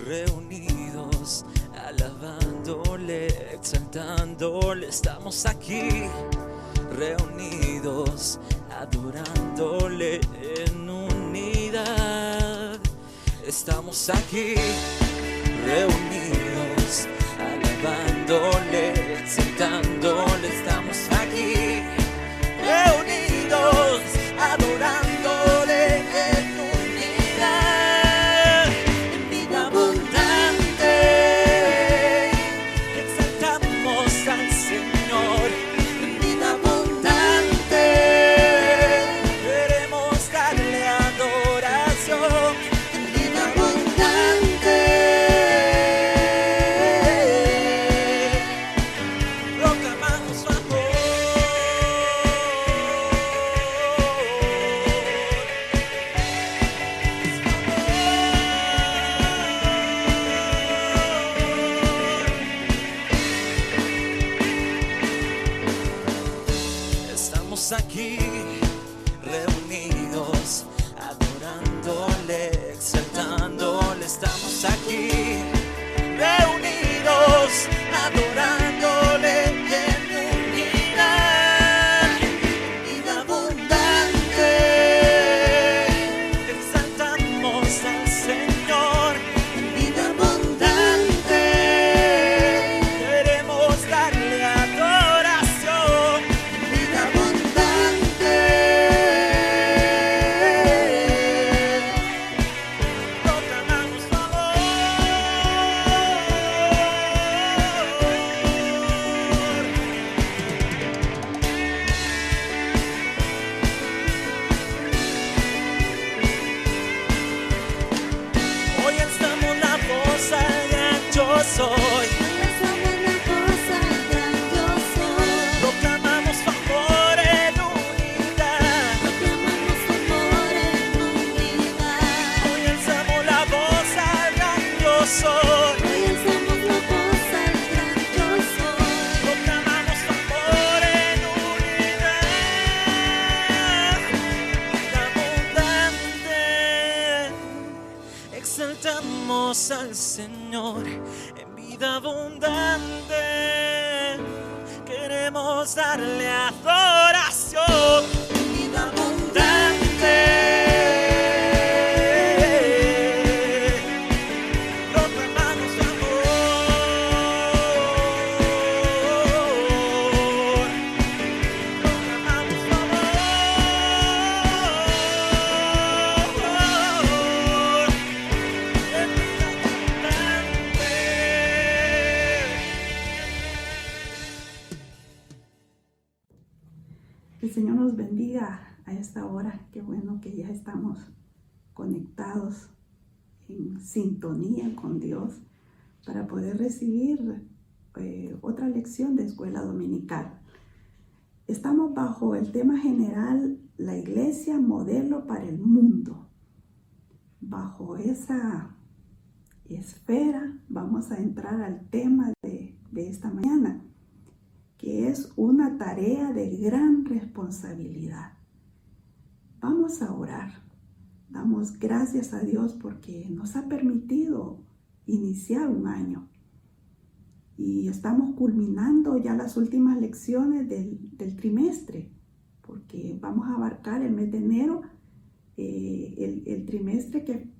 reunidos, alabándole, exaltándole, estamos aquí, reunidos, adorándole en unidad. Estamos aquí, reunidos, alabándole, exaltándole, estamos aquí, reunidos, adorándole en unidad. En vida abundante, exaltamos al Señor. En vida abundante, queremos darle adoración. En vida abundante, proclamamos su amor. Estamos aquí, reunidos, adorándole, exaltándole. Estamos aquí, reunidos, adorándole en unidad. Vida abundante, exaltamos al Señor. En vida abundante, queremos darle adoración. En vida abundante, proclamamos su amor. Hoy alzamos la voz al gran yo soy. Proclamamos su amor en unidad. Hoy alzamos la voz al gran yo soy. Proclamamos su amor en unidad. Vida abundante, exaltamos al Señor. En vida abundante, queremos darle adoración. En vida abundante, proclamamos su amor. Proclamamos su amor. En vida abundante. Que el Señor nos bendiga a esta hora. Qué bueno que ya estamos conectados en sintonía con Dios para poder recibir otra lección de escuela dominical. Estamos bajo el tema general, la iglesia modelo para el mundo. Bajo esa esfera vamos a entrar al tema de esta mañana, que es una tarea de gran responsabilidad. Vamos a orar. Damos gracias a Dios porque nos ha permitido iniciar un año. Y estamos culminando ya las últimas lecciones del trimestre, porque vamos a abarcar el mes de enero, el trimestre que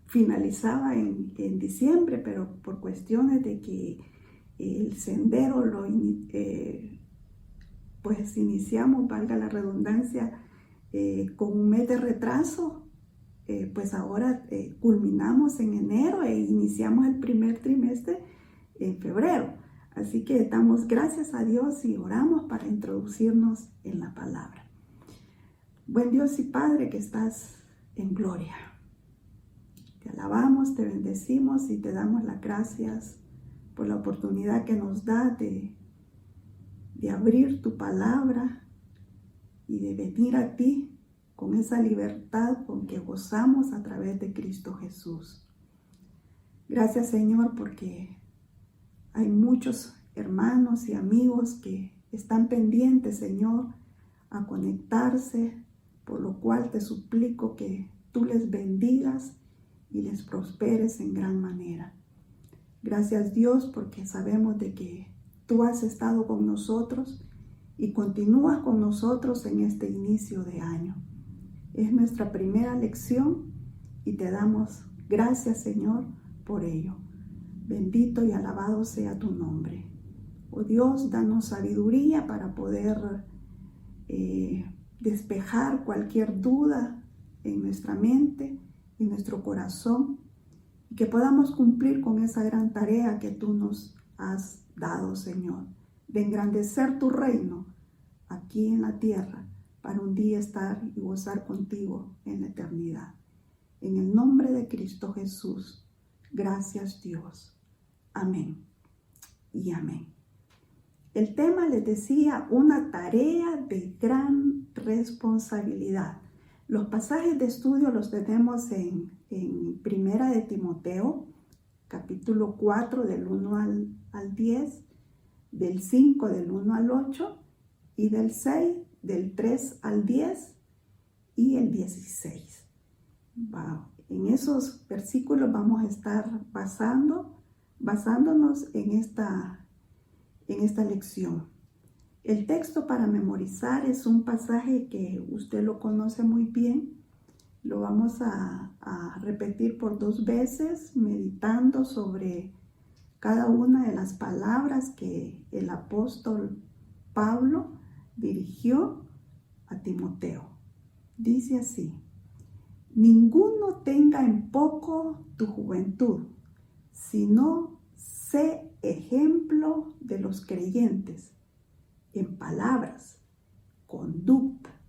finalizaba en diciembre, pero por cuestiones de que el sendero pues iniciamos, valga la redundancia, con un mes de retraso, pues ahora culminamos en enero e iniciamos el primer trimestre en febrero. Así que damos gracias a Dios y oramos para introducirnos en la palabra. Buen Dios y Padre que estás en gloria, te alabamos, te bendecimos y te damos las gracias por la oportunidad que nos da de abrir tu palabra y de venir a ti con esa libertad con que gozamos a través de Cristo Jesús. Gracias, Señor, porque hay muchos hermanos y amigos que están pendientes, Señor, a conectarse, por lo cual te suplico que tú les bendigas y les prosperes en gran manera. Gracias Dios porque sabemos de que tú has estado con nosotros y continúas con nosotros en este inicio de año. Es nuestra primera lección y te damos gracias, Señor, por ello. Bendito y alabado sea tu nombre. Oh Dios, danos sabiduría para poder despejar cualquier duda en nuestra mente y nuestro corazón y que podamos cumplir con esa gran tarea que tú nos has dado, Señor, de engrandecer tu reino aquí en la tierra para un día estar y gozar contigo en la eternidad. En el nombre de Cristo Jesús, gracias Dios. Amén y amén. El tema les decía, una tarea de gran responsabilidad. Los pasajes de estudio los tenemos en Primera de Timoteo, capítulo 4, del 1 al 10, del 5, del 1 al 8, y del 6, del 3 al 10, y el 16. En esos versículos vamos a estar basándonos en esta lección. El texto para memorizar es un pasaje que usted lo conoce muy bien. Lo vamos a repetir por 2 veces, meditando sobre cada una de las palabras que el apóstol Pablo dirigió a Timoteo. Dice así: ninguno tenga en poco tu juventud, sino sé ejemplo de los creyentes en palabras, conducta,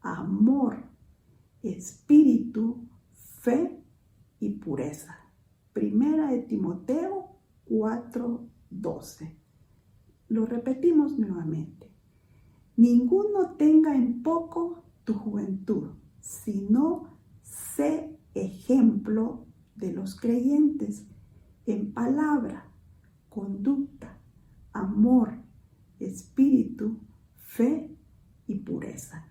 amor, espíritu, fe y pureza. Primera de Timoteo 4:12. Lo repetimos nuevamente. Ninguno tenga en poco tu juventud, sino sé ejemplo de los creyentes en palabra, conducta, amor, espíritu, fe y pureza.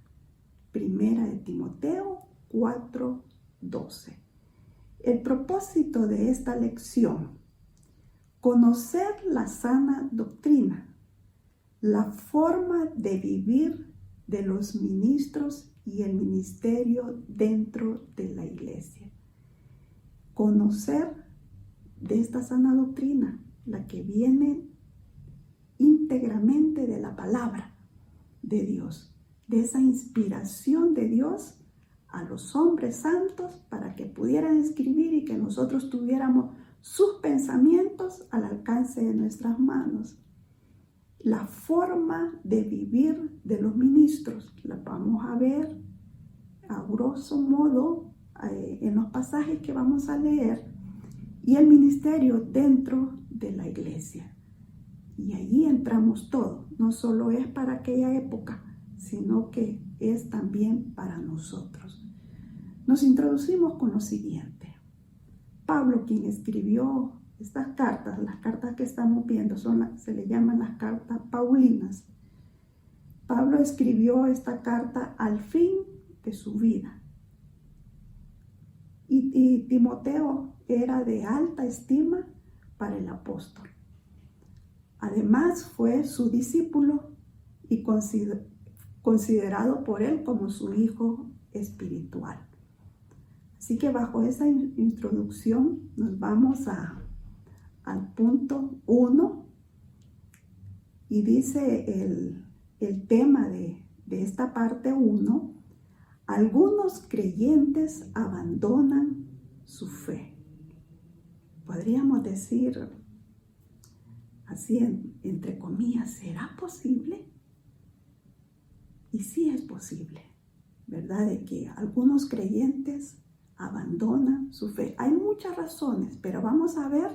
Primera de Timoteo 4:12. El propósito de esta lección: conocer la sana doctrina, la forma de vivir de los ministros y el ministerio dentro de la iglesia. Conocer de esta sana doctrina, la que viene íntegramente de la palabra de Dios, de esa inspiración de Dios a los hombres santos para que pudieran escribir y que nosotros tuviéramos sus pensamientos al alcance de nuestras manos. La forma de vivir de los ministros la vamos a ver a grosso modo en los pasajes que vamos a leer, y el ministerio dentro de la iglesia. Y ahí entramos todo. No solo es para aquella época, sino que es también para nosotros. Nos introducimos con lo siguiente. Pablo, quien escribió estas cartas, las cartas que estamos viendo, se le llaman las cartas paulinas. Pablo escribió esta carta al fin de su vida. Y Timoteo era de alta estima para el apóstol. Además fue su discípulo y considerado por él como su hijo espiritual. Así que bajo esa introducción nos vamos al punto 1 y dice el tema de esta parte 1: algunos creyentes abandonan su fe. Podríamos decir así entre comillas, ¿será posible? Y sí es posible, ¿verdad? De que algunos creyentes abandonan su fe. Hay muchas razones, pero vamos a ver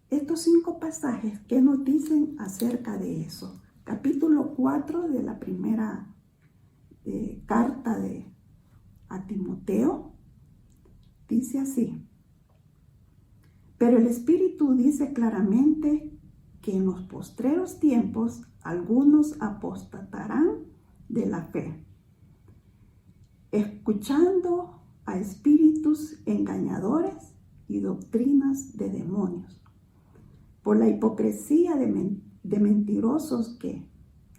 estos 5 pasajes que nos dicen acerca de eso. Capítulo 4 de la primera carta a Timoteo dice así: pero el Espíritu dice claramente que en los postreros tiempos algunos apostatarán de la fe, escuchando a espíritus engañadores y doctrinas de demonios, por la hipocresía de mentirosos que,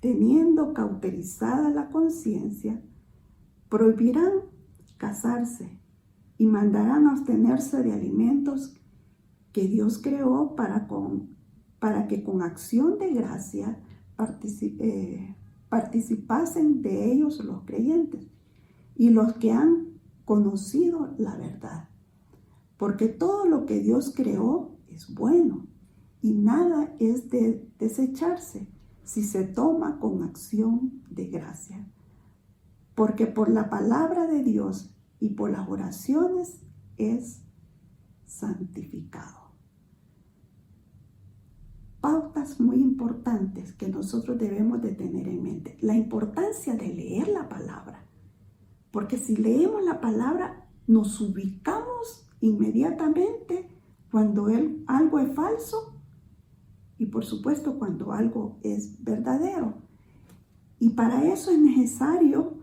teniendo cauterizada la conciencia, prohibirán casarse y mandarán abstenerse de alimentos que Dios creó para que con acción de gracia participasen de ellos los creyentes y los que han conocido la verdad. Porque todo lo que Dios creó es bueno y nada es de desecharse si se toma con acción de gracia. Porque por la palabra de Dios y por las oraciones es santificado. Pautas muy importantes que nosotros debemos de tener en mente. La importancia de leer la palabra. Porque si leemos la palabra, nos ubicamos inmediatamente cuando algo es falso y por supuesto cuando algo es verdadero. Y para eso es necesario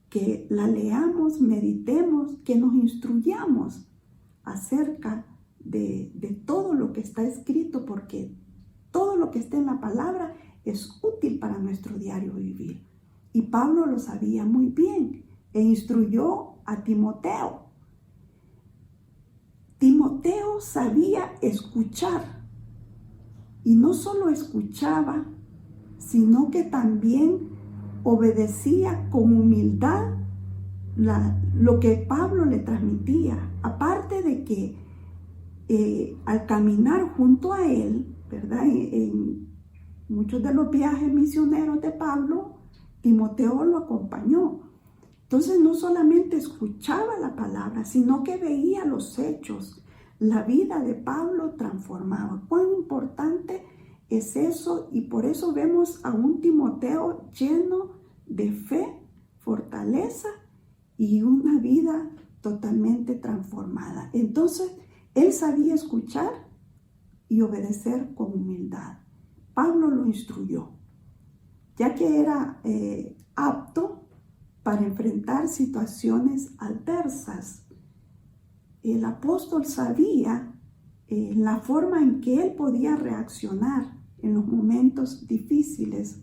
que la leamos, meditemos, que nos instruyamos acerca de todo lo que está escrito, porque todo lo que está en la palabra es útil para nuestro diario vivir. Y Pablo lo sabía muy bien e instruyó a Timoteo. Timoteo sabía escuchar y no solo escuchaba, sino que también obedecía con humildad lo que Pablo le transmitía. Aparte de que al caminar junto a él, ¿verdad? En muchos de los viajes misioneros de Pablo, Timoteo lo acompañó. Entonces no solamente escuchaba la palabra, sino que veía los hechos. La vida de Pablo transformaba. Cuán importante es eso, y por eso vemos a un Timoteo lleno de fe, fortaleza y una vida totalmente transformada. Entonces él sabía escuchar y obedecer con humildad. Pablo lo instruyó, ya que era apto para enfrentar situaciones adversas. El apóstol sabía la forma en que él podía reaccionar en los momentos difíciles,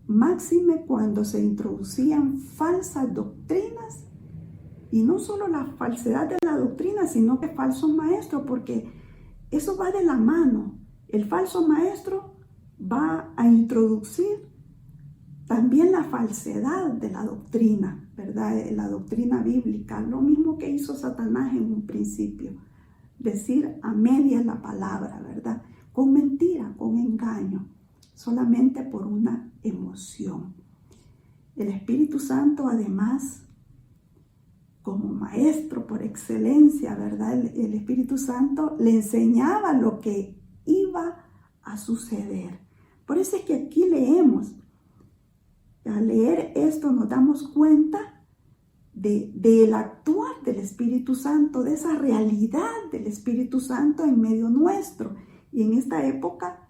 máxime cuando se introducían falsas doctrinas, y no solo la falsedad de la doctrina, sino que falsos maestros, porque eso va de la mano. El falso maestro va a introducir también la falsedad de la doctrina, ¿verdad? La doctrina bíblica, lo mismo que hizo Satanás en un principio, decir a medias la palabra, ¿verdad? Con mentira, con engaño, solamente por una emoción. El Espíritu Santo, además, como maestro por excelencia, ¿verdad? El Espíritu Santo le enseñaba lo que iba a suceder. Por eso es que aquí leemos. Al leer esto nos damos cuenta del actuar del Espíritu Santo, de esa realidad del Espíritu Santo en medio nuestro. Y en esta época,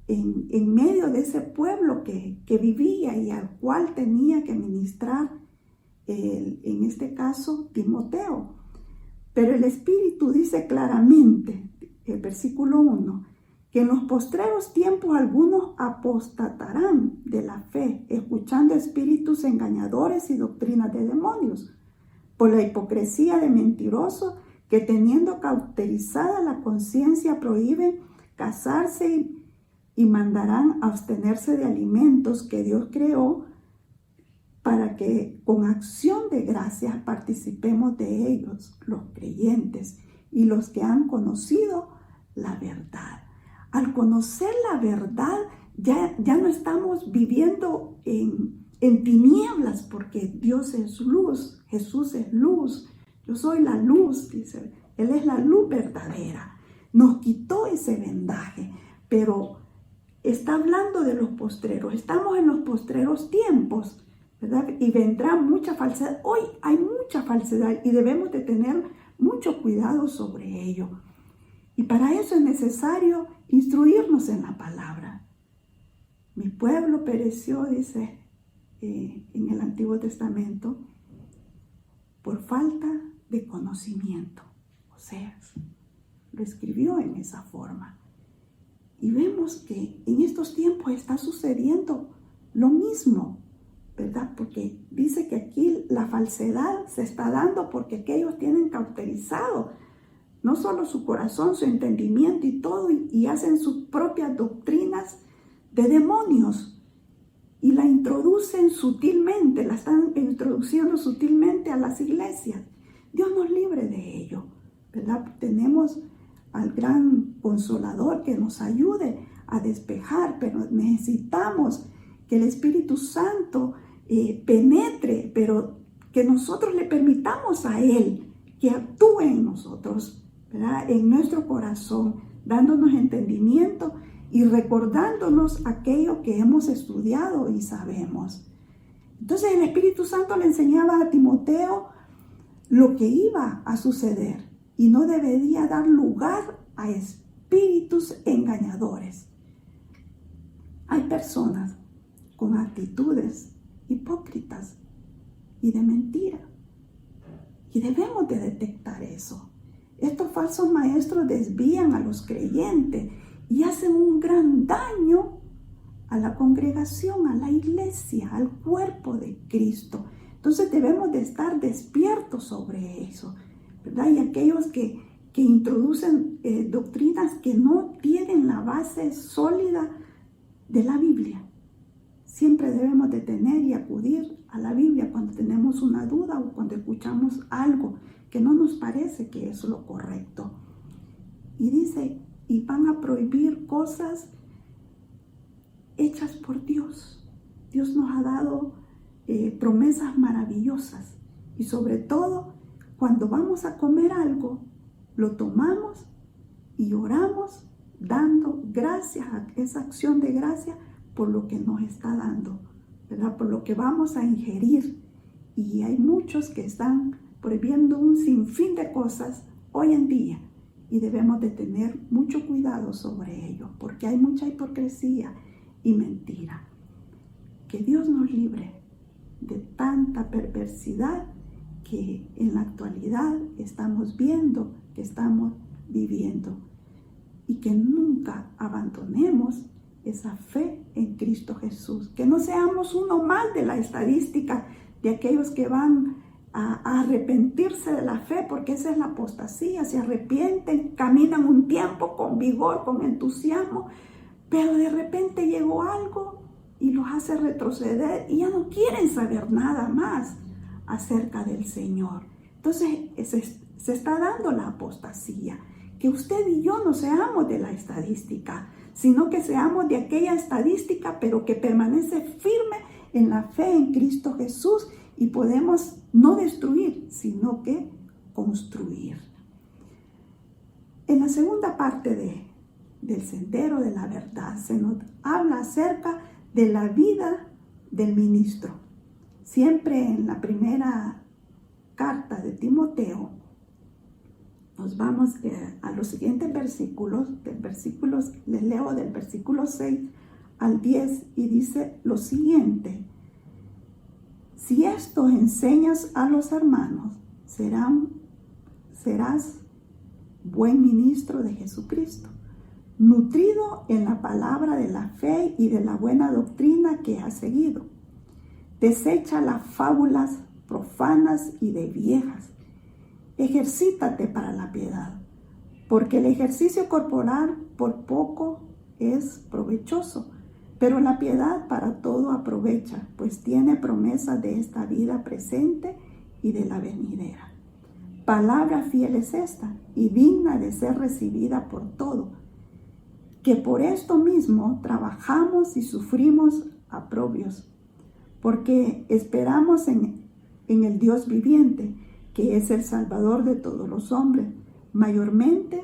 en medio de ese pueblo que vivía y al cual tenía que ministrar, en este caso, Timoteo. Pero el Espíritu dice claramente, el versículo 1, que en los postreros tiempos algunos apostatarán de la fe, escuchando espíritus engañadores y doctrinas de demonios, por la hipocresía de mentirosos que, teniendo cauterizada la conciencia, prohíben casarse y mandarán abstenerse de alimentos que Dios creó para que con acción de gracias participemos de ellos, los creyentes y los que han conocido la verdad. Al conocer la verdad, ya no estamos viviendo en tinieblas, porque Dios es luz, Jesús es luz, yo soy la luz, dice, Él es la luz verdadera. Nos quitó ese vendaje, pero está hablando de los postreros, estamos en los postreros tiempos, ¿verdad? Y vendrá mucha falsedad. Hoy hay mucha falsedad y debemos de tener mucho cuidado sobre ello. Y para eso es necesario instruirnos en la palabra. Mi pueblo pereció, dice en el Antiguo Testamento, por falta de conocimiento. Oseas lo escribió en esa forma. Y vemos que en estos tiempos está sucediendo lo mismo, ¿verdad? Porque dice que aquí la falsedad se está dando porque aquellos tienen cauterizado no solo su corazón, su entendimiento y todo, y hacen sus propias doctrinas de demonios y la introducen sutilmente, la están introduciendo sutilmente a las iglesias. Dios nos libre de ello, ¿verdad? Tenemos al gran Consolador que nos ayude a despejar, pero necesitamos que el Espíritu Santo penetre, pero que nosotros le permitamos a Él que actúe en nosotros, ¿verdad? En nuestro corazón, dándonos entendimiento y recordándonos aquello que hemos estudiado y sabemos. Entonces el Espíritu Santo le enseñaba a Timoteo lo que iba a suceder y no debería dar lugar a espíritus engañadores. Hay personas con actitudes hipócritas y de mentira, y debemos de detectar eso. Estos falsos maestros desvían a los creyentes y hacen un gran daño a la congregación, a la iglesia, al cuerpo de Cristo. Entonces debemos de estar despiertos sobre eso, ¿verdad? Y aquellos que introducen doctrinas que no tienen la base sólida de la Biblia. Siempre debemos de tener y acudir a la Biblia cuando tenemos una duda o cuando escuchamos algo que no nos parece que es lo correcto. Y dice, y van a prohibir cosas hechas por Dios. Dios nos ha dado promesas maravillosas. Y sobre todo, cuando vamos a comer algo, lo tomamos y oramos dando gracias a esa acción de gracia por lo que nos está dando, ¿verdad? Por lo que vamos a ingerir. Y hay muchos que están prohibiendo un sinfín de cosas hoy en día y debemos de tener mucho cuidado sobre ello porque hay mucha hipocresía y mentira. Que Dios nos libre de tanta perversidad que en la actualidad estamos viendo, que estamos viviendo, y que nunca abandonemos esa fe en Cristo Jesús, que no seamos uno más de la estadística de aquellos que van a arrepentirse de la fe, porque esa es la apostasía. Se arrepienten, caminan un tiempo con vigor, con entusiasmo, pero de repente llegó algo y los hace retroceder y ya no quieren saber nada más acerca del Señor. Entonces se está dando la apostasía. Que usted y yo no seamos de la estadística, sino que seamos de aquella estadística, pero que permanece firme en la fe en Cristo Jesús y podemos no destruir, sino que construir. En la segunda parte del sendero de la verdad se nos habla acerca de la vida del ministro. Siempre en la primera carta de Timoteo nos vamos a los siguientes versículos. Les leo del versículo 6 al 10 y dice lo siguiente: si esto enseñas a los hermanos, serás buen ministro de Jesucristo, nutrido en la palabra de la fe y de la buena doctrina que has seguido. Desecha las fábulas profanas y de viejas. Ejercítate para la piedad, porque el ejercicio corporal por poco es provechoso, pero la piedad para todo aprovecha, pues tiene promesa de esta vida presente y de la venidera. Palabra fiel es esta y digna de ser recibida por todo, que por esto mismo trabajamos y sufrimos aprobios, porque esperamos en el Dios viviente, que es el Salvador de todos los hombres, mayormente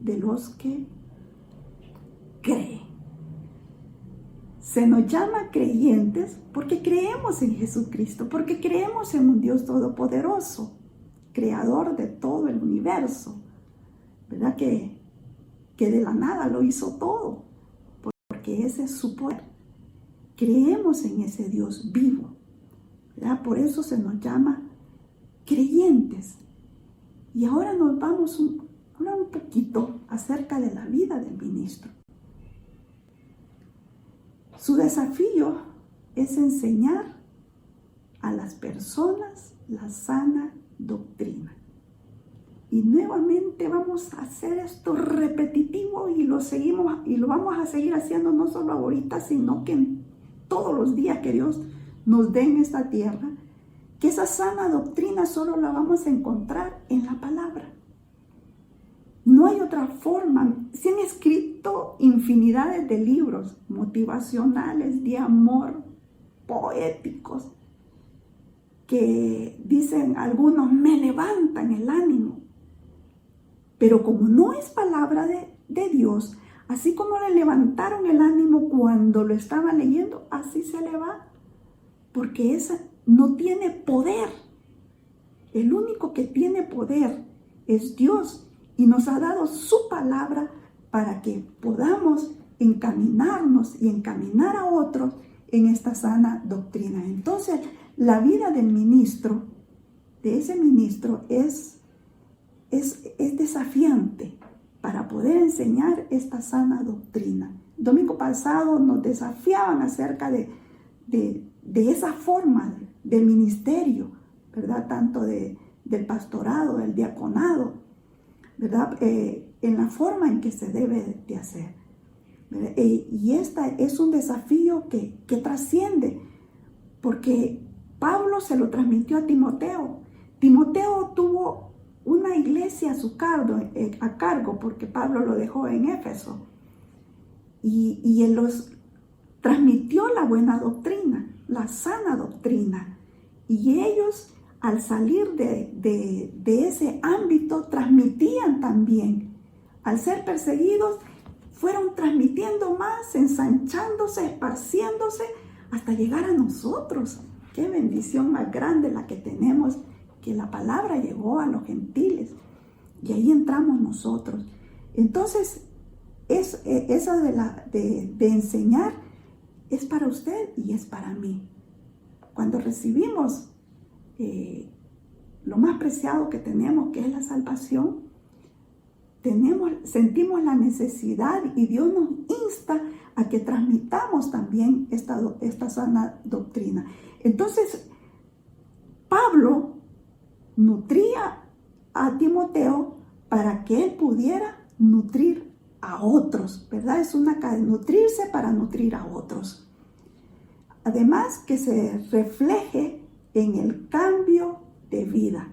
de los que creen. Se nos llama creyentes porque creemos en Jesucristo, porque creemos en un Dios todopoderoso, creador de todo el universo, ¿verdad? Que de la nada lo hizo todo, porque ese es su poder. Creemos en ese Dios vivo, ¿verdad? Por eso se nos llama creyentes. Y ahora nos vamos a hablar un poquito acerca de la vida del ministro. Su desafío es enseñar a las personas la sana doctrina. Y nuevamente vamos a hacer esto repetitivo y lo vamos a seguir haciendo no solo ahorita, sino que en todos los días que Dios nos dé en esta tierra, que esa sana doctrina solo la vamos a encontrar en la palabra. No hay otra forma. Se han escrito infinidades de libros motivacionales, de amor, poéticos, que dicen algunos, me levantan el ánimo. Pero como no es palabra de Dios, así como le levantaron el ánimo cuando lo estaban leyendo, así se le va. Porque esa no tiene poder. El único que tiene poder es Dios. Y nos ha dado su palabra para que podamos encaminarnos y encaminar a otros en esta sana doctrina. Entonces, la vida del ministro, de ese ministro, es desafiante para poder enseñar esta sana doctrina. El domingo pasado nos desafiaban acerca de esa forma del ministerio, ¿verdad? Tanto del pastorado, del diaconado, ¿verdad? En la forma en que se debe de hacer. Y esta es un desafío que trasciende, porque Pablo se lo transmitió a Timoteo. Timoteo tuvo una iglesia a cargo porque Pablo lo dejó en Éfeso. Y él los transmitió la buena doctrina, la sana doctrina. Y ellos, al salir de ese ámbito, transmitían también. Al ser perseguidos, fueron transmitiendo más, ensanchándose, esparciéndose, hasta llegar a nosotros. Qué bendición más grande la que tenemos, que la palabra llegó a los gentiles. Y ahí entramos nosotros. Entonces, esa de enseñar es para usted y es para mí. Cuando recibimos lo más preciado que tenemos, que es la salvación, sentimos la necesidad y Dios nos insta a que transmitamos también esta sana doctrina. Entonces, Pablo nutría a Timoteo para que él pudiera nutrir a otros, ¿verdad? Es una cadena, nutrirse para nutrir a otros. Además, que se refleje en el cambio de vida.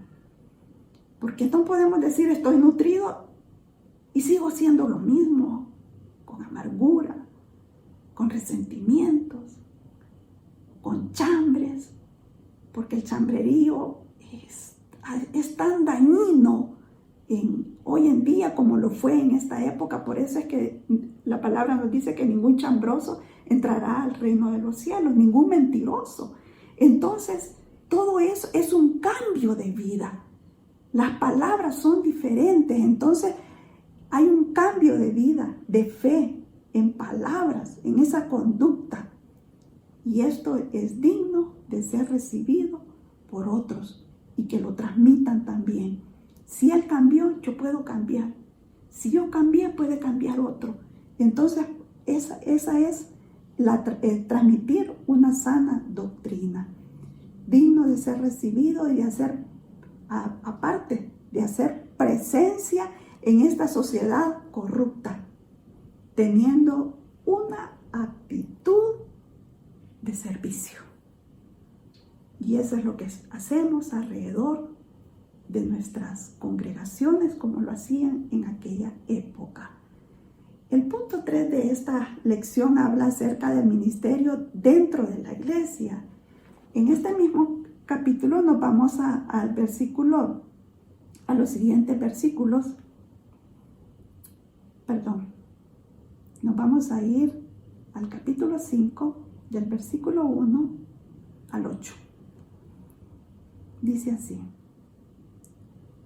Porque no podemos decir estoy nutrido y sigo siendo lo mismo, con amargura, con resentimientos, con chambres, porque el chambrerío es tan dañino hoy en día como lo fue en esta época. Por eso es que la palabra nos dice que ningún chambroso entrará al reino de los cielos, ningún mentiroso. Entonces, todo eso es un cambio de vida. Las palabras son diferentes, entonces hay un cambio de vida, de fe, en palabras, en esa conducta. Y esto es digno de ser recibido por otros y que lo transmitan también. Si él cambió, yo puedo cambiar. Si yo cambié, puede cambiar otro. Entonces, esa es transmitir una sana doctrina, digno de ser recibido y de hacer, aparte de hacer presencia en esta sociedad corrupta, teniendo una actitud de servicio. Y eso es lo que hacemos alrededor de nuestras congregaciones, como lo hacían en aquella época. El punto 3 de esta lección habla acerca del ministerio dentro de la iglesia. En este mismo capítulo nos vamos a los siguientes versículos. Nos vamos a ir al capítulo 5, del versículo 1 al 8. Dice así: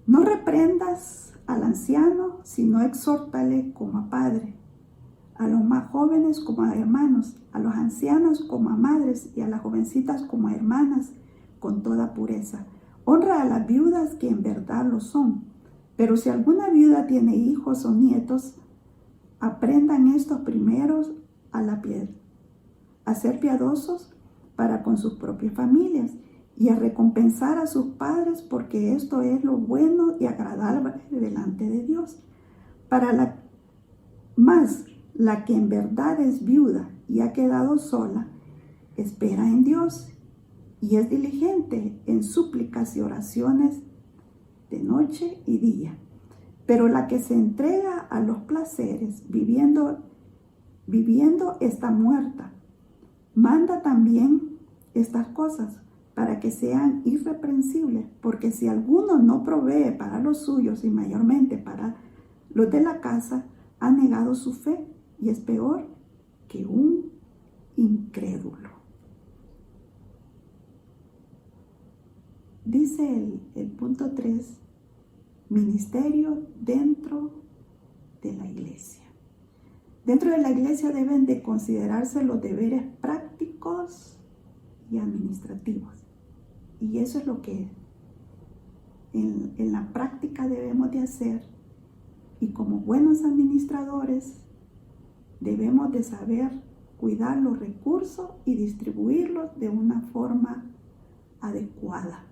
no reprendas al anciano, sino exhórtale como a padre, a los más jóvenes como a hermanos, a los ancianos como a madres y a las jovencitas como a hermanas, con toda pureza. Honra a las viudas que en verdad lo son, Pero si alguna viuda tiene hijos o nietos, aprendan estos primeros a ser piadosos para con sus propias familias y a recompensar a sus padres, porque esto es lo bueno y agradable delante de Dios. Más la que en verdad es viuda y ha quedado sola, espera en Dios y es diligente en súplicas y oraciones de noche y día. Pero la que se entrega a los placeres, viviendo está muerta. Manda también estas cosas para que sean irreprensibles, porque si alguno no provee para los suyos y mayormente para los de la casa, ha negado su fe y es peor que un incrédulo. Dice el punto 3, ministerio dentro de la iglesia. Dentro de la iglesia deben de considerarse los deberes prácticos y administrativos. Y eso es lo que en la práctica debemos de hacer. Y como buenos administradores debemos de saber cuidar los recursos y distribuirlos de una forma adecuada.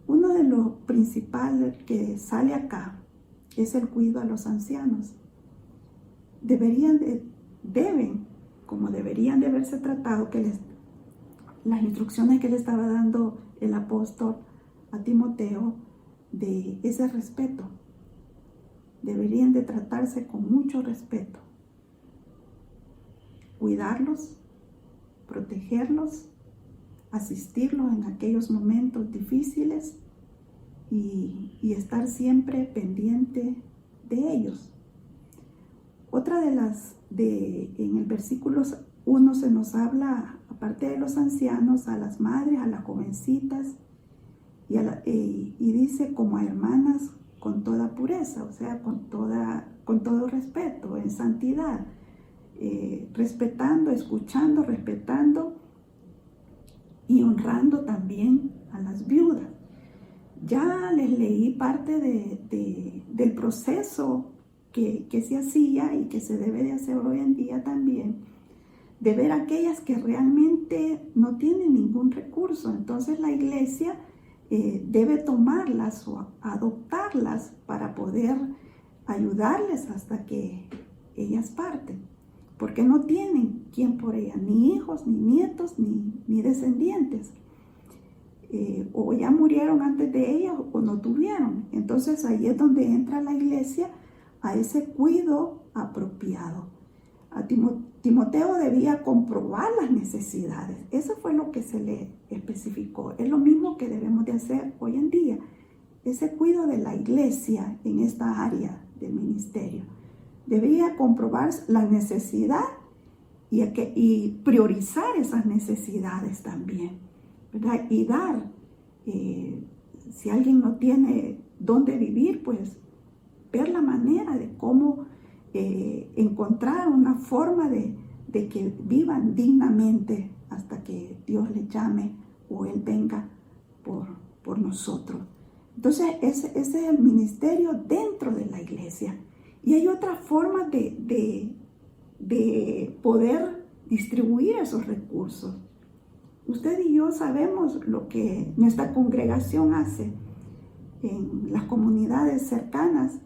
Uno de los principales que sale acá es el cuidado a los ancianos. Deberían de haberse tratado las instrucciones que le estaba dando el apóstol a Timoteo de ese respeto. Deberían de tratarse con mucho respeto. Cuidarlos, protegerlos, asistirlos en aquellos momentos difíciles y estar siempre pendiente de ellos. Otra en el versículo 1 se nos habla, aparte de los ancianos, a las madres, a las jovencitas, y dice como a hermanas con toda pureza, o sea, con todo respeto, en santidad, respetando, escuchando, respetando y honrando también a las viudas. Ya les leí parte del proceso que se hacía y que se debe de hacer hoy en día también, de ver aquellas que realmente no tienen ningún recurso. Entonces la iglesia debe tomarlas o adoptarlas para poder ayudarles hasta que ellas parten, porque no tienen quien por ellas, ni hijos, ni nietos, ni descendientes. O ya murieron antes de ellas o no tuvieron. Entonces ahí es donde entra la iglesia a ese cuidado apropiado. A Timoteo debía comprobar las necesidades. Eso fue lo que se le especificó. Es lo mismo que debemos de hacer hoy en día. Ese cuidado de la iglesia en esta área del ministerio. Debía comprobar la necesidad y priorizar esas necesidades también, ¿verdad? Y dar, si alguien no tiene dónde vivir, pues ver la manera de cómo encontrar una forma de que vivan dignamente hasta que Dios les llame o Él venga por nosotros. Entonces ese es el ministerio dentro de la iglesia. Y hay otra forma de poder distribuir esos recursos. Usted y yo sabemos lo que nuestra congregación hace en las comunidades cercanas,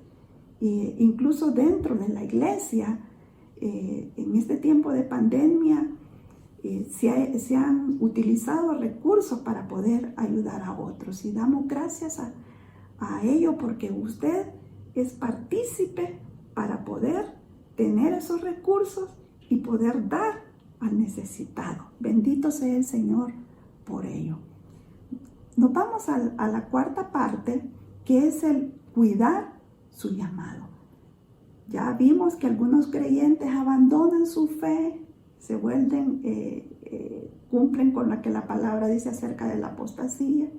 incluso dentro de la iglesia. En este tiempo de pandemia se han utilizado recursos para poder ayudar a otros, y damos gracias a ello, porque usted es partícipe para poder tener esos recursos y poder dar al necesitado. Bendito sea el Señor por ello. Nos vamos a la cuarta parte, que es el cuidar su llamado. Ya vimos que algunos creyentes abandonan su fe, se vuelven, cumplen con lo que la palabra dice acerca de la apostasía.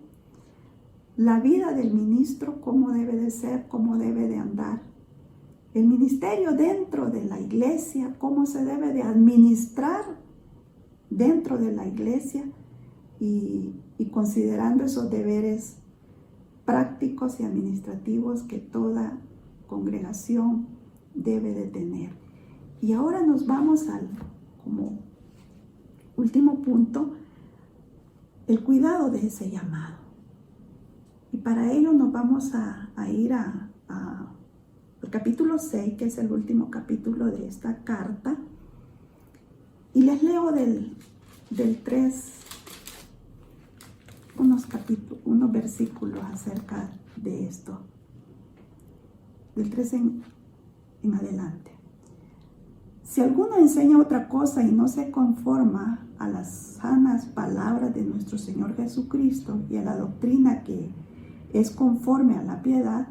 La vida del ministro, cómo debe de ser, cómo debe de andar. El ministerio dentro de la iglesia, cómo se debe de administrar dentro de la iglesia, y considerando esos deberes prácticos y administrativos que toda congregación debe de tener. Y ahora nos vamos al, como último punto, el cuidado de ese llamado. Y para ello nos vamos a ir al capítulo 6, que es el último capítulo de esta carta. Y les leo del 3 unos versículos acerca de esto. Del 3 en adelante. Si alguno enseña otra cosa y no se conforma a las sanas palabras de nuestro Señor Jesucristo y a la doctrina que es conforme a la piedad,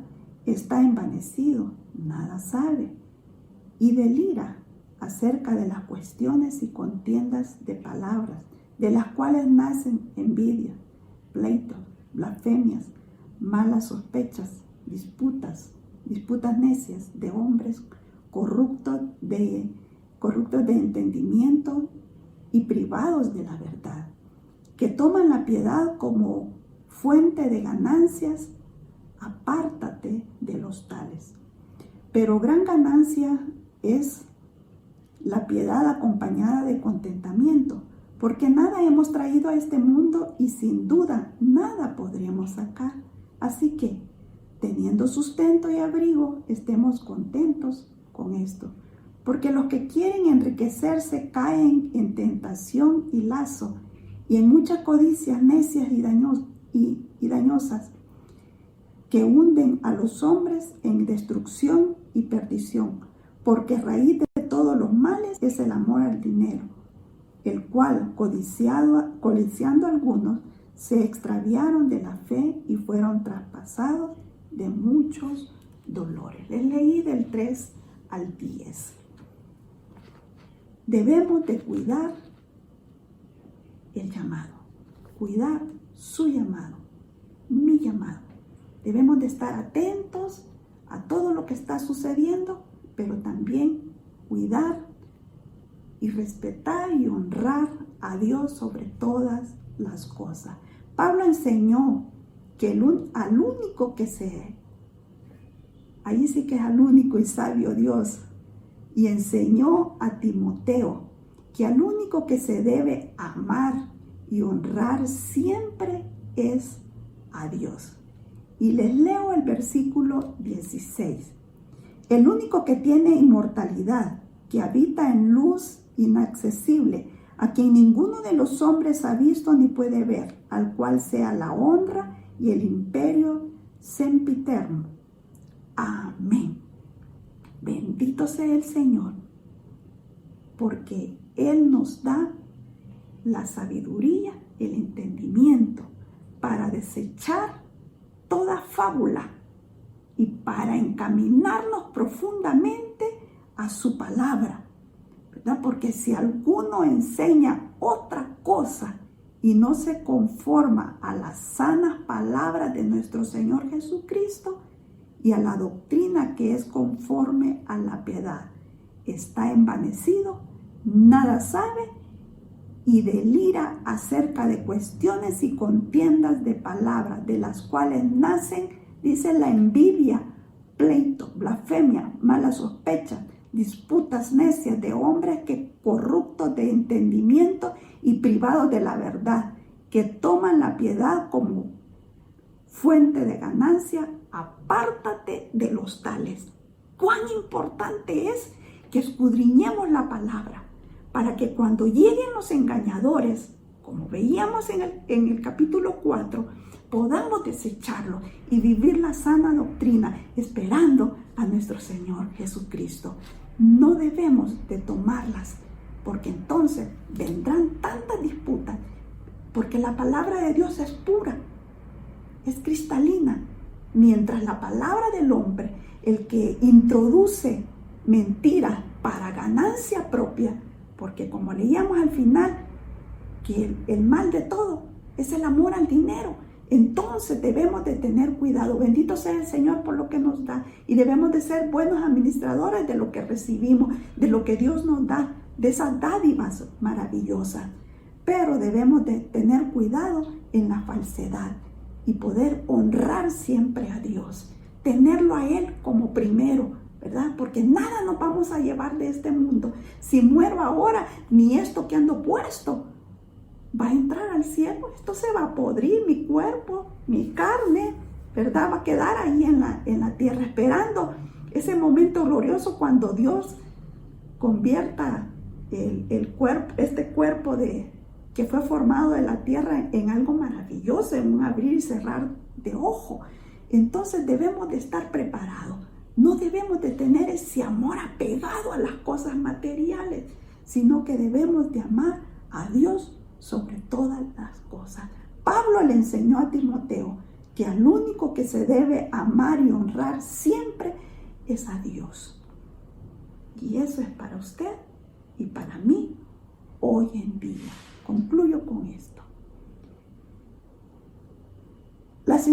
está envanecido, nada sabe, y delira acerca de las cuestiones y contiendas de palabras, de las cuales nacen envidia, pleitos, blasfemias, malas sospechas, disputas necias de hombres corruptos de entendimiento y privados de la verdad, que toman la piedad como fuente de ganancias. Apártate de los tales. Pero gran ganancia es la piedad acompañada de contentamiento, porque nada hemos traído a este mundo y sin duda nada podríamos sacar. Así que, teniendo sustento y abrigo, estemos contentos con esto. Porque los que quieren enriquecerse caen en tentación y lazo, y en muchas codicias necias y dañosas, que hunden a los hombres en destrucción y perdición. Porque raíz de todos los males es el amor al dinero, el cual, codiciando algunos, se extraviaron de la fe y fueron traspasados de muchos dolores. Les leí del 3 al 10. Debemos de cuidar el llamado, cuidar su llamado, mi llamado. Debemos de estar atentos a todo lo que está sucediendo, pero también cuidar y respetar y honrar a Dios sobre todas las cosas. Pablo enseñó que al único que ahí sí que es al único y sabio Dios, y enseñó a Timoteo que al único que se debe amar y honrar siempre es a Dios. Y les leo el versículo 16. El único que tiene inmortalidad, que habita en luz inaccesible, a quien ninguno de los hombres ha visto ni puede ver, al cual sea la honra y el imperio sempiterno. Amén. Bendito sea el Señor, porque Él nos da la sabiduría, el entendimiento para desechar toda fábula y para encaminarnos profundamente a su palabra, ¿verdad? Porque si alguno enseña otra cosa y no se conforma a las sanas palabras de nuestro Señor Jesucristo y a la doctrina que es conforme a la piedad, está envanecido, nada sabe y delira acerca de cuestiones y contiendas de palabras, de las cuales nacen, dice, la envidia, pleito, blasfemia, malas sospechas, disputas necias de hombres que corruptos de entendimiento y privados de la verdad, que toman la piedad como fuente de ganancia. Apártate de los tales. Cuán importante es que escudriñemos la palabra, para que cuando lleguen los engañadores, como veíamos en el capítulo 4, podamos desecharlo y vivir la sana doctrina, esperando a nuestro Señor Jesucristo. No debemos de tomarlas, porque entonces vendrán tantas disputas, porque la palabra de Dios es pura, es cristalina, mientras la palabra del hombre, el que introduce mentiras para ganancia propia, porque como leíamos al final, que el mal de todo es el amor al dinero. Entonces debemos de tener cuidado. Bendito sea el Señor por lo que nos da. Y debemos de ser buenos administradores de lo que recibimos, de lo que Dios nos da, de esas dádivas maravillosas. Pero debemos de tener cuidado en la falsedad y poder honrar siempre a Dios, tenerlo a Él como primero, ¿verdad? Porque nada nos vamos a llevar de este mundo. Si muero ahora, ni esto que ando puesto va a entrar al cielo. Esto se va a podrir, mi cuerpo, mi carne, ¿verdad? Va a quedar ahí en la tierra esperando ese momento glorioso cuando Dios convierta este cuerpo que fue formado de la tierra en algo maravilloso, en un abrir y cerrar de ojo. Entonces debemos de estar preparados. No debemos de tener ese amor apegado a las cosas materiales, sino que debemos de amar a Dios sobre todas las cosas. Pablo le enseñó a Timoteo que al único que se debe amar y honrar siempre es a Dios. Y eso es para usted y para mí hoy en día. Concluyo con esto. Las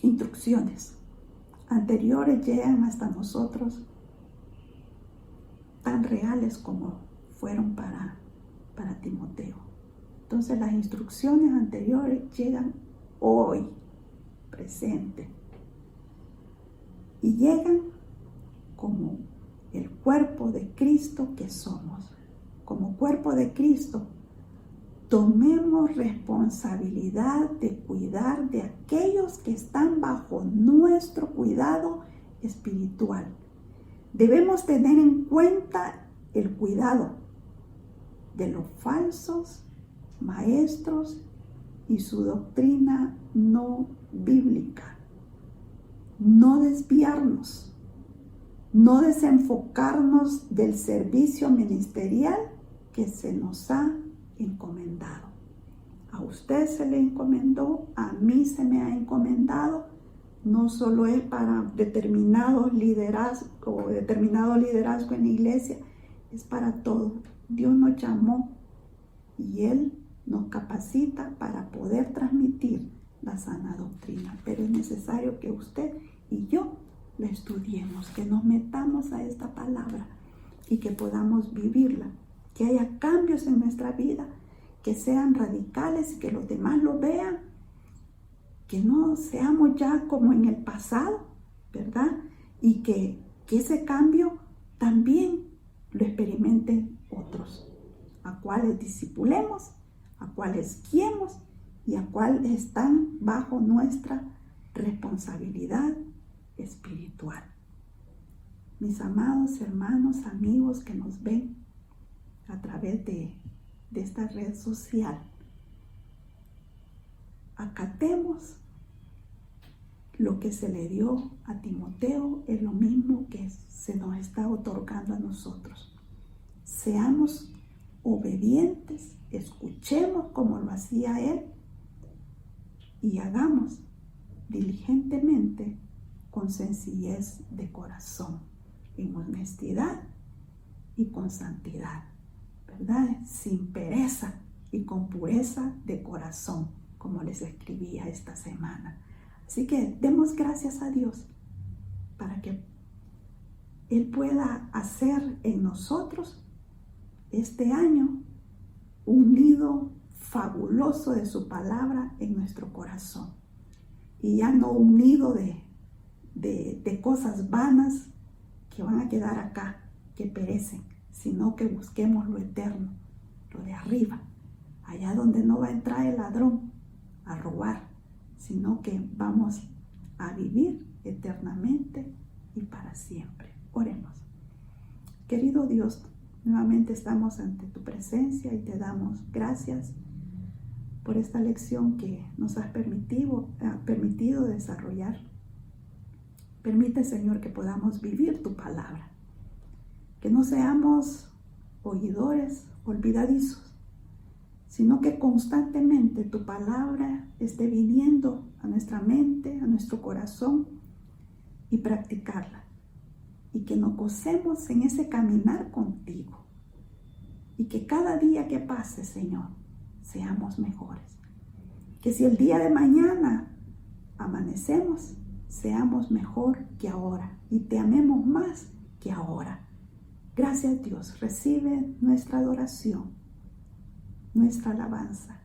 instrucciones anteriores llegan hasta nosotros tan reales como fueron para Timoteo. Entonces las instrucciones anteriores llegan hoy, presente, y llegan como el cuerpo de Cristo que somos. Como cuerpo de Cristo, tomemos responsabilidad de cuidar de aquellos que están bajo nuestro cuidado espiritual. Debemos tener en cuenta el cuidado de los falsos maestros y su doctrina no bíblica. No desviarnos, no desenfocarnos del servicio ministerial que se nos ha encomendado. A usted se le encomendó, a mí se me ha encomendado. No solo es para determinado liderazgo en la iglesia, es para todos. Dios nos llamó y Él nos capacita para poder transmitir la sana doctrina. Pero es necesario que usted y yo la estudiemos, que nos metamos a esta palabra y que podamos vivirla, que haya cambios en nuestra vida, que sean radicales y que los demás lo vean, que no seamos ya como en el pasado, ¿verdad? Y que ese cambio también lo experimenten otros, a cuales discipulemos, a cuales guiemos y a cuales están bajo nuestra responsabilidad espiritual. Mis amados hermanos, amigos que nos ven a través de esta red social, acatemos lo que se le dio a Timoteo, es lo mismo que se nos está otorgando a nosotros. Seamos obedientes, escuchemos como lo hacía él y hagamos diligentemente con sencillez de corazón, en honestidad y con santidad, ¿verdad? Sin pereza y con pureza de corazón, como les escribía esta semana. Así que demos gracias a Dios para que Él pueda hacer en nosotros este año un nido fabuloso de su palabra en nuestro corazón. Y ya no un nido de cosas vanas que van a quedar acá, que perecen, sino que busquemos lo eterno, lo de arriba, allá donde no va a entrar el ladrón a robar, sino que vamos a vivir eternamente y para siempre. Oremos. Querido Dios, nuevamente estamos ante tu presencia y te damos gracias por esta lección que nos has permitido desarrollar. Permite, Señor, que podamos vivir tu palabra, que no seamos oidores olvidadizos, sino que constantemente tu palabra esté viniendo a nuestra mente, a nuestro corazón y practicarla. Y que nos gocemos en ese caminar contigo. Y que cada día que pase, Señor, seamos mejores. Que si el día de mañana amanecemos, seamos mejor que ahora y te amemos más que ahora. Gracias, Dios. Recibe nuestra adoración, nuestra alabanza,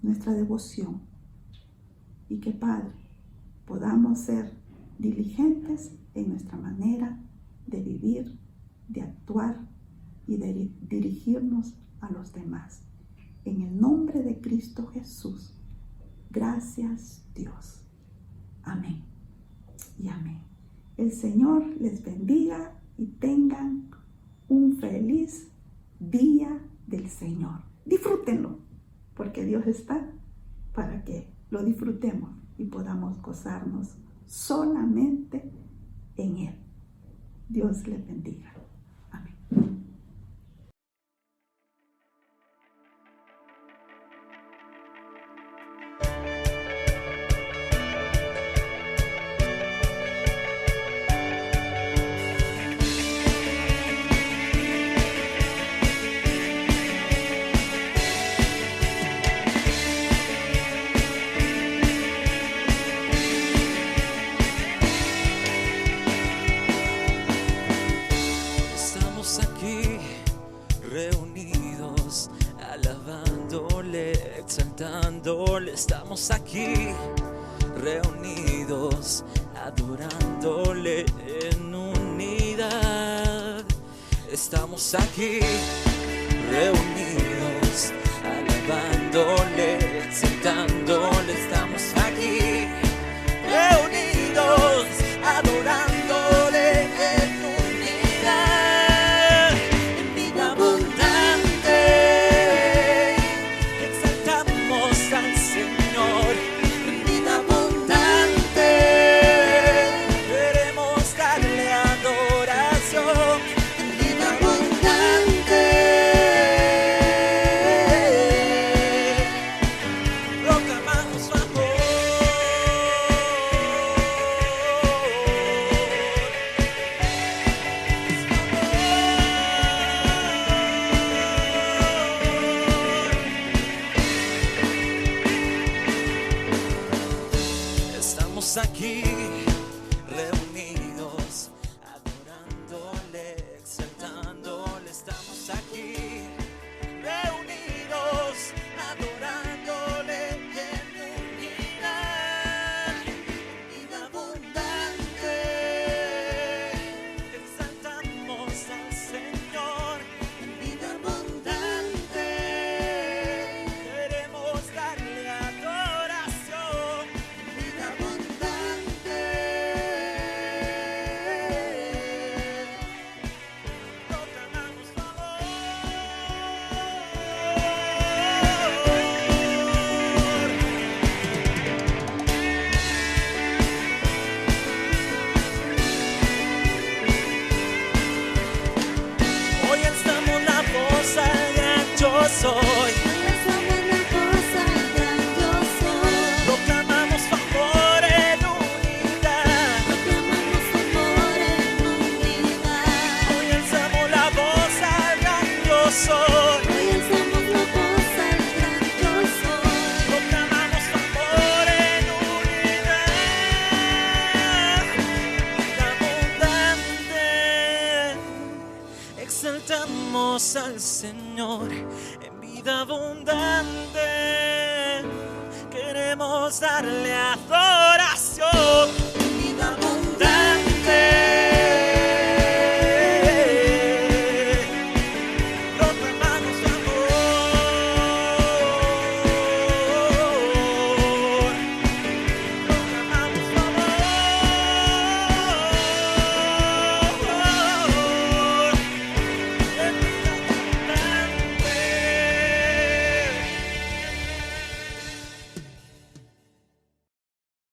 nuestra devoción y que, Padre, podamos ser diligentes en nuestra manera de vivir, de actuar y de dirigirnos a los demás. En el nombre de Cristo Jesús, gracias Dios. Amén y amén. El Señor les bendiga y tengan un feliz día del Señor. Disfrútenlo, porque Dios está para que lo disfrutemos y podamos gozarnos solamente en Él. Dios les bendiga. Amén. Estamos aquí reunidos, alabándole, exaltándole. Estamos aquí reunidos, adorándole en unidad. Estamos aquí reunidos, alabándole, exaltándole. Estamos aquí reunidos, adorándole en unidad. En vida abundante exaltamos al Señor. En vida abundante queremos darle adoración. En vida abundante proclamamos su amor. Estamos aquí reunidos, adorándole, exaltándole. Estamos aquí reunidos, adorándole en unidad. Vida abundante exaltamos al Señor. En vida abundante queremos darle adoración. Vida abundante proclamamos su amor. Hoy alzamos la voz al gran yo soy. Proclamamos su amor en unidad. Hoy alzamos la voz al gran yo soy. Proclamamos su amor en unidad. Vida abundante exaltamos al Señor. En vida abundante queremos darle adoración.